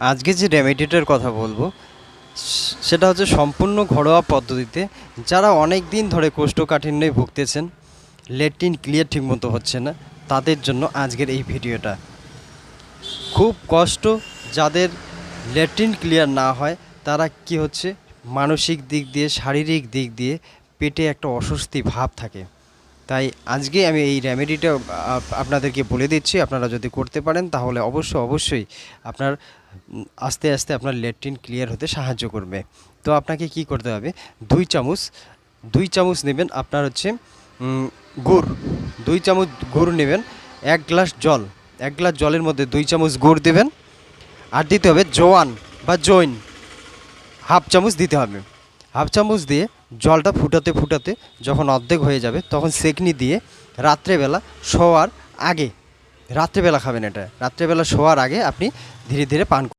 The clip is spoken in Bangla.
আজকে যে রেমেডিটার কথা বলবো সেটা হচ্ছে সম্পূর্ণ ঘরোয়া পদ্ধতিতে। যারা অনেক দিন ধরে কোষ্ঠকাঠিন্যে ভুগতেছেন, ল্যাট্রিন ক্লিয়ার ঠিকমতো হচ্ছে না, তাদের জন্য আজকের এই ভিডিওটা। খুব কষ্ট যাদের ল্যাট্রিন ক্লিয়ার না হয়, তারা কি হচ্ছে মানসিক দিক দিয়ে, শারীরিক দিক দিয়ে পেটে একটা অস্বস্তি ভাব থাকে। তাই আজকে আমি এই রেমেডিটা আপনাদেরকে বলে দিচ্ছি। আপনারা যদি করতে পারেন তাহলে অবশ্যই আপনার আস্তে আস্তে আপনার ল্যাট্রিন ক্লিয়ার হতে সাহায্য করবে। তো আপনাকে কি করতে হবে, 2 চামচ নেবেন আপনার হচ্ছে গুড়। 2 চামচ গুড় নেবেন, 1 গ্লাস জলের মধ্যে 2 চামচ গুড় দেবেন। আর দিতে হবে জোয়ান বা জৈন, 1/2 চামচ দিতে হবে। 1/2 চামচ দিয়ে জলটা ফুটাতে যখন অর্ধেক হয়ে যাবে, তখন সেকনি দিয়ে রাত্রেবেলা শোয়ার আগে, রাত্রেবেলা খাবেন এটা, রাত্রেবেলা শোয়ার আগে আপনি ধীরে ধীরে পান